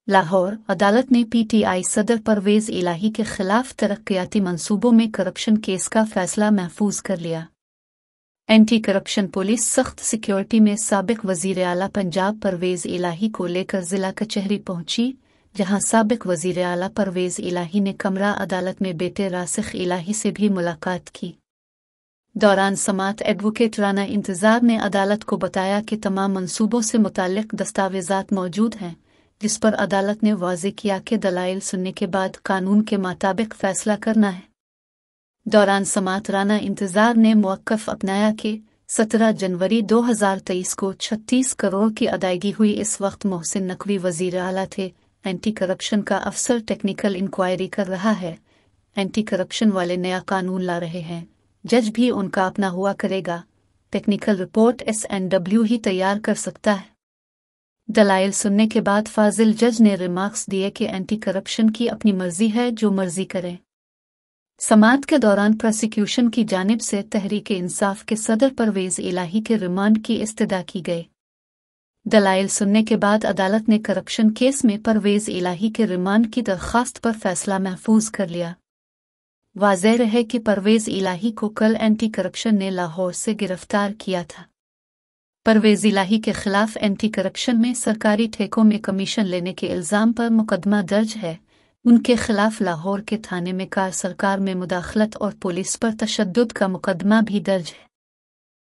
लाहौर अदालत ने PTI सदर परवेज इलाही के खिलाफ तरक्याती मंसूबों में करप्शन केस का फैसला महफूज कर लिया। एंटी करप्शन पुलिस सख्त सिक्योरिटी में साबिक वजीर आला पंजाब परवेज इलाही को लेकर जिला कचहरी पहुंची, जहां साबिक वजीर आला परवेज इलाही ने कमरा अदालत में बेटे रासिख इलाही से भी मुलाकात की। दौरान समात एडवोकेट राना इंतजार ने अदालत को बताया कि तमाम मंसूबों से मुताल्लिक दस्तावेजात मौजूद हैं, जिस पर अदालत ने वाज़ेह किया कि दलाइल सुनने के बाद कानून के मुताबिक फैसला करना है। दौरान समात राना इंतजार ने मौक़िफ़ अपनाया कि 17 जनवरी 2023 को 36 करोड़ की अदायगी हुई। इस वक्त मोहसिन नकवी वज़ीर आला थे। एंटी करप्शन का अफसर टेक्निकल इंक्वायरी कर रहा है। एंटी करप्शन वाले नया कानून ला रहे हैं, जज भी उनका अपना हुआ करेगा। टेक्निकल रिपोर्ट SNW ही तैयार कर सकता है। दलाइल सुनने के बाद फाजिल जज ने रिमार्क्स दिए कि एंटी करप्शन की अपनी मर्जी है, जो मर्जी करें। समात के दौरान प्रोसिक्यूशन की जानिब से तहरीक इंसाफ के सदर परवेज इलाही के रिमांड की इस्तदा की गई। दलाइल सुनने के बाद अदालत ने करप्शन केस में परवेज इलाही के रिमांड की दरख्वास्त पर फैसला महफूज कर लिया। वाज़ेह रहे कि परवेज इलाही को कल एंटी करप्शन ने लाहौर से गिरफ्तार किया था। परवेज इलाही के खिलाफ एंटी करप्शन में सरकारी ठेकों में कमीशन लेने के इल्ज़ाम पर मुकदमा दर्ज है। उनके खिलाफ लाहौर के थाने में कार सरकार में मुदाखलत और पुलिस पर तशद्दुद का मुकदमा भी दर्ज है।